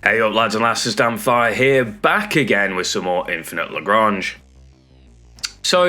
Hey up lads and lasses, Damphyre here, back again with some more Infinite Lagrange. So,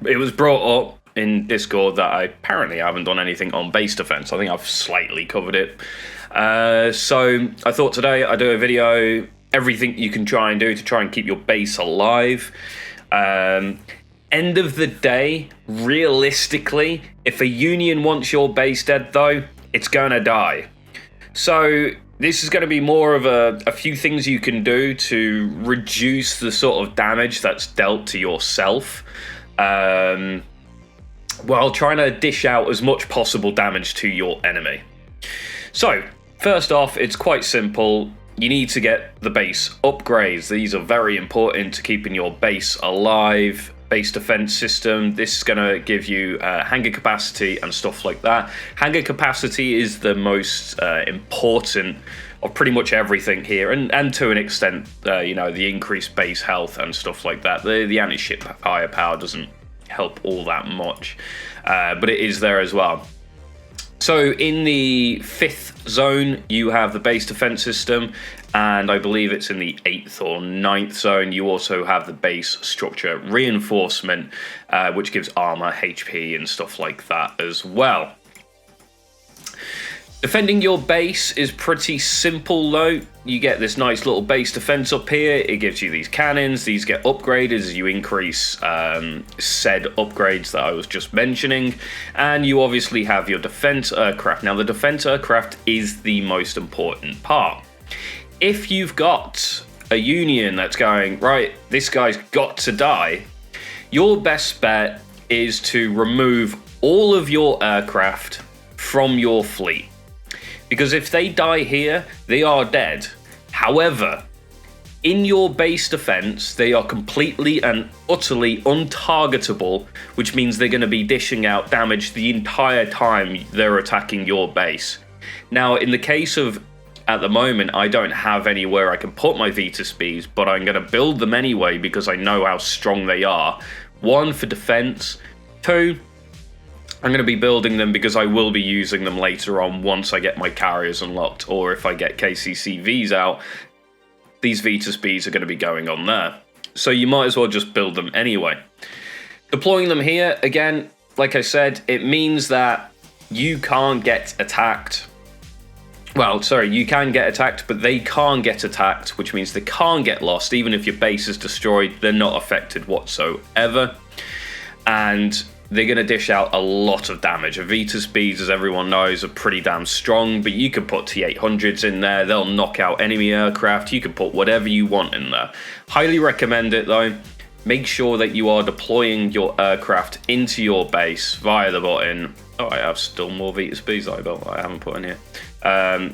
it was brought up in Discord that I apparently haven't done anything on base defense. I think I've slightly covered it. So, I thought today I'd do a video, everything you can try and do to try and keep your base alive. End of the day, realistically, if a Union wants your base dead though, it's gonna die. So, this is going to be more of a few things you can do to reduce the sort of damage that's dealt to yourself, while trying to dish out as much possible damage to your enemy. So, first off, it's quite simple. You need to get the base upgrades. These are very important to keeping your base alive. Base defense system. This is going to give you hangar capacity and stuff like that. Hangar capacity is the most important of pretty much everything here, and to an extent, the increased base health and stuff like that. The anti-ship firepower doesn't help all that much, but it is there as well. So in the 5th zone, you have the base defense system, and I believe it's in the 8th or 9th zone. You also have the base structure reinforcement, which gives armor, HP, and stuff like that as well. Defending your base is pretty simple though. You get this nice little base defense up here. It gives you these cannons. These get upgraded as you increase said upgrades that I was just mentioning. And you obviously have your defense aircraft. Now the defense aircraft is the most important part. If you've got a Union that's going, right, this guy's got to die, your best bet is to remove all of your aircraft from your fleet. Because if they die here, they are dead. However, in your base defense, they are completely and utterly untargetable, which means they're going to be dishing out damage the entire time they're attacking your base. Now, in the case of, at the moment, I don't have anywhere I can put my Vita Speeds, but I'm going to build them anyway because I know how strong they are. 1, for defense. 2, I'm going to be building them because I will be using them later on once I get my carriers unlocked, or if I get KCCVs out, these Vita Speeds are going to be going on there. So you might as well just build them anyway. Deploying them here, again, like I said, it means that you can't get attacked. Well, sorry, you can get attacked, but they can't get attacked, which means they can't get lost. Even if your base is destroyed, they're not affected whatsoever. And they're going to dish out a lot of damage. Vita Speeds, as everyone knows, are pretty damn strong, but you can put T-800s in there. They'll knock out enemy aircraft. You can put whatever you want in there. Highly recommend it, though. Make sure that you are deploying your aircraft into your base via the button. Oh, I have still more Vita Speeds I haven't put in here.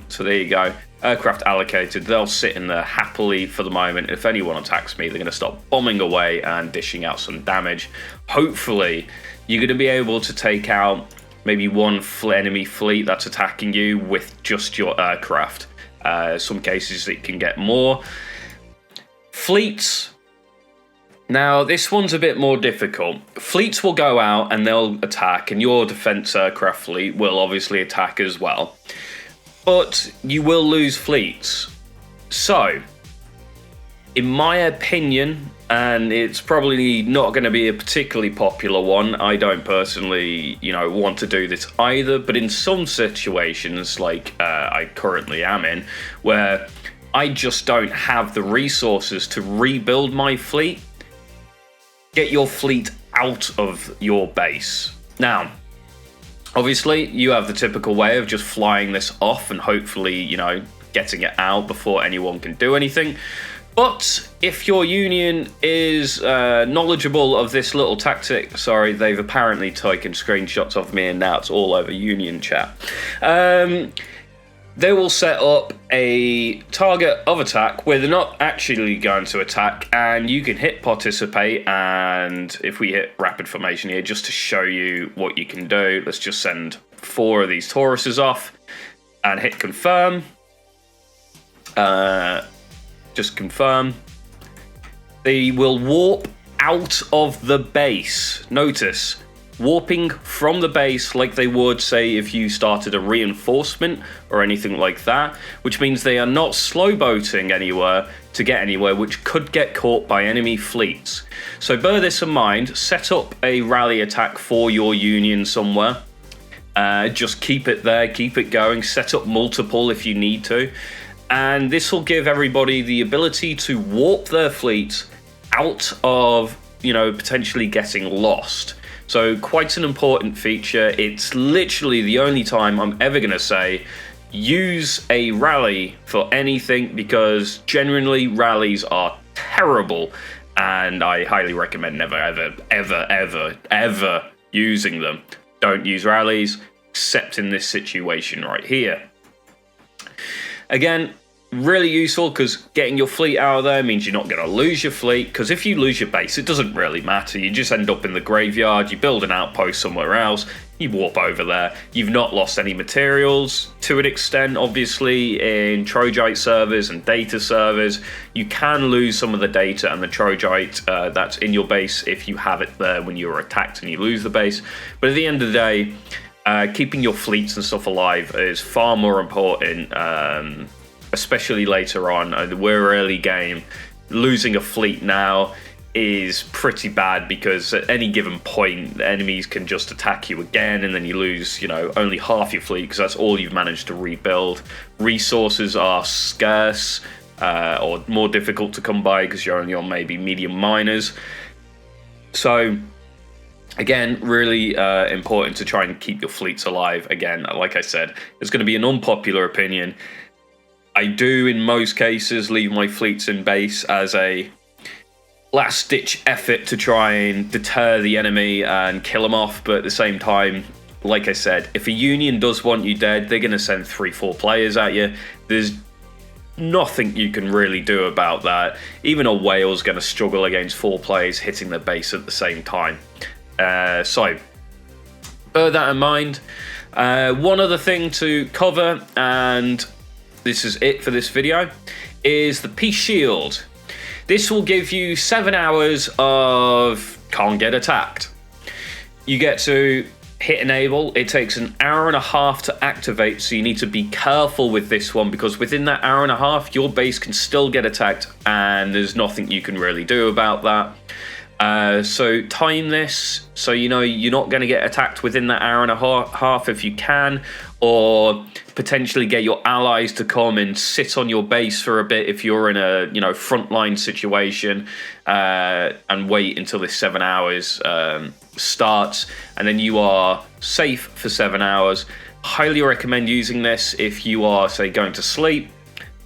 So there you go. Aircraft allocated. They'll sit in there happily for the moment. If anyone attacks me, they're going to stop bombing away and dishing out some damage. Hopefully, you're going to be able to take out maybe one enemy fleet that's attacking you with just your aircraft. Some cases it can get more. Fleets. Now, this one's a bit more difficult. Fleets will go out and they'll attack, and your defense aircraft fleet will obviously attack as well. But you will lose fleets. So, in my opinion, and it's probably not going to be a particularly popular one, I don't personally, want to do this either, but in some situations, like I currently am in, where I just don't have the resources to rebuild my fleet, get your fleet out of your base. Now, obviously, you have the typical way of just flying this off and hopefully, getting it out before anyone can do anything. But if your Union is knowledgeable of this little tactic, sorry, they've apparently taken screenshots of me and now it's all over Union chat. They will set up a target of attack where they're not actually going to attack, and you can hit participate. And if we hit rapid formation here, just to show you what you can do, let's just send 4 of these Tauruses off and hit confirm. Just confirm. They will warp out of the base. Notice, warping from the base like they would, say, if you started a reinforcement or anything like that, which means they are not slow boating anywhere to get anywhere, which could get caught by enemy fleets. So bear this in mind, set up a rally attack for your Union somewhere. Just keep it there, keep it going, set up multiple if you need to. And this will give everybody the ability to warp their fleet out of, potentially getting lost. So quite an important feature. It's literally the only time I'm ever going to say use a rally for anything, because generally rallies are terrible, and I highly recommend never, ever using them. Don't use rallies, except in this situation right here. Again, really useful, because getting your fleet out of there means you're not going to lose your fleet, because if you lose your base, it doesn't really matter. You just end up in the graveyard, you build an outpost somewhere else, you warp over there. You've not lost any materials to an extent. Obviously, in Trojite servers and data servers, you can lose some of the data and the Trojite that's in your base if you have it there when you're attacked and you lose the base. But at the end of the day, keeping your fleets and stuff alive is far more important, especially later on. We're early game. Losing a fleet now is pretty bad, because at any given point, the enemies can just attack you again, and then you lose, only half your fleet, because that's all you've managed to rebuild. Resources are scarce, or more difficult to come by, because you're only on maybe medium miners. So again, really important to try and keep your fleets alive. Again, like I said, it's going to be an unpopular opinion. I do, in most cases, leave my fleets in base as a last-ditch effort to try and deter the enemy and kill them off. But at the same time, like I said, if a Union does want you dead, they're going to send 3-4 players at you. There's nothing you can really do about that. Even a whale's going to struggle against 4 players hitting their base at the same time. So bear that in mind. One other thing to cover, and this is it for this video, is the Peace Shield. This will give you 7 hours of can't get attacked. You get to hit enable. It takes an hour and a half to activate, so you need to be careful with this one, because within that hour and a half, your base can still get attacked, and there's nothing you can really do about that. So time this, so you're not going to get attacked within that hour and a half if you can, or potentially get your allies to come and sit on your base for a bit if you're in a frontline situation, and wait until this 7 hours starts, and then you are safe for 7 hours. Highly recommend using this if you are, say, going to sleep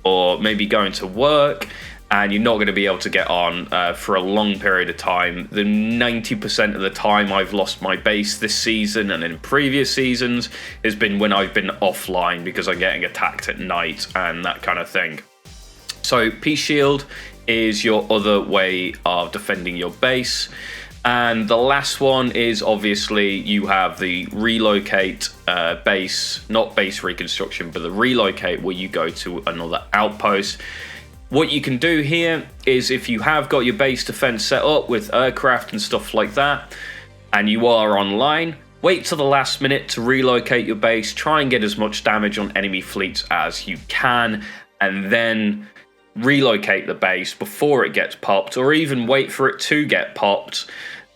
or maybe going to work, and you're not going to be able to get on for a long period of time. The 90% of the time I've lost my base this season and in previous seasons has been when I've been offline, because I'm getting attacked at night and that kind of thing. So Peace Shield is your other way of defending your base. And the last one is, obviously, you have the relocate base, not base reconstruction, but the relocate, where you go to another outpost. What you can do here is, if you have got your base defense set up with aircraft and stuff like that, and you are online, wait till the last minute to relocate your base, try and get as much damage on enemy fleets as you can, and then relocate the base before it gets popped, or even wait for it to get popped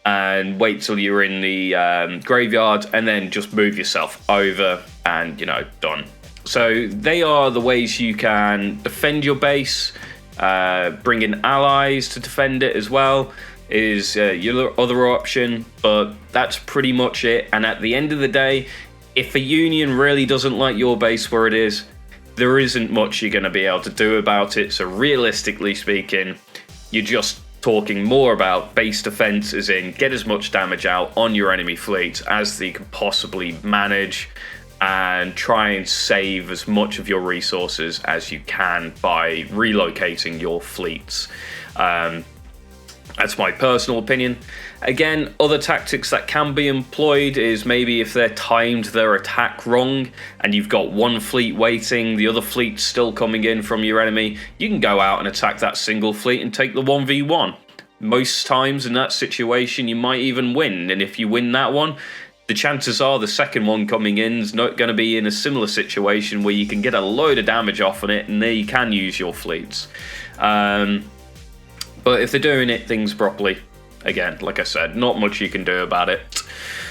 and wait till you're in the graveyard, and then just move yourself over and, done. So they are the ways you can defend your base. Bring in allies to defend it as well is your other option, but that's pretty much it. And at the end of the day, if a Union really doesn't like your base where it is, there isn't much you're going to be able to do about it. So realistically speaking, you're just talking more about base defense, as in get as much damage out on your enemy fleet as they can possibly manage, and try and save as much of your resources as you can by relocating your fleets. That's my personal opinion. Again, other tactics that can be employed is maybe if they're timed their attack wrong and you've got one fleet waiting, the other fleet's still coming in from your enemy, you can go out and attack that single fleet and take the 1v1. most times in that situation, you might even win. And if you win that one, the chances are the second one coming in is not going to be in a similar situation where you can get a load of damage off on it, and there you can use your fleets. But if they're doing things properly, again, like I said, not much you can do about it.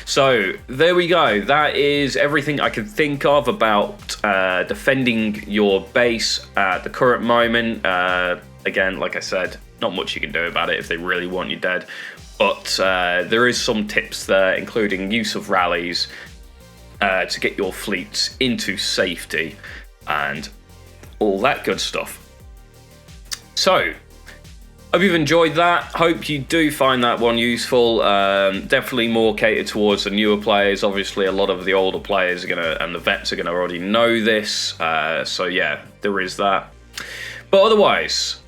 So there we go. That is everything I can think of about defending your base at the current moment. Again, like I said, not much you can do about it if they really want you dead. But there is some tips there, including use of rallies to get your fleets into safety and all that good stuff. So, hope you've enjoyed that. Hope you do find that one useful. Definitely more catered towards the newer players. Obviously, a lot of the older players are gonna, and the vets are gonna already know this. So yeah, there is that. But otherwise,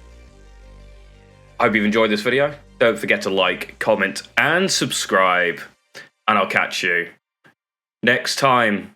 hope you've enjoyed this video. Don't forget to like, comment, and subscribe. And I'll catch you next time.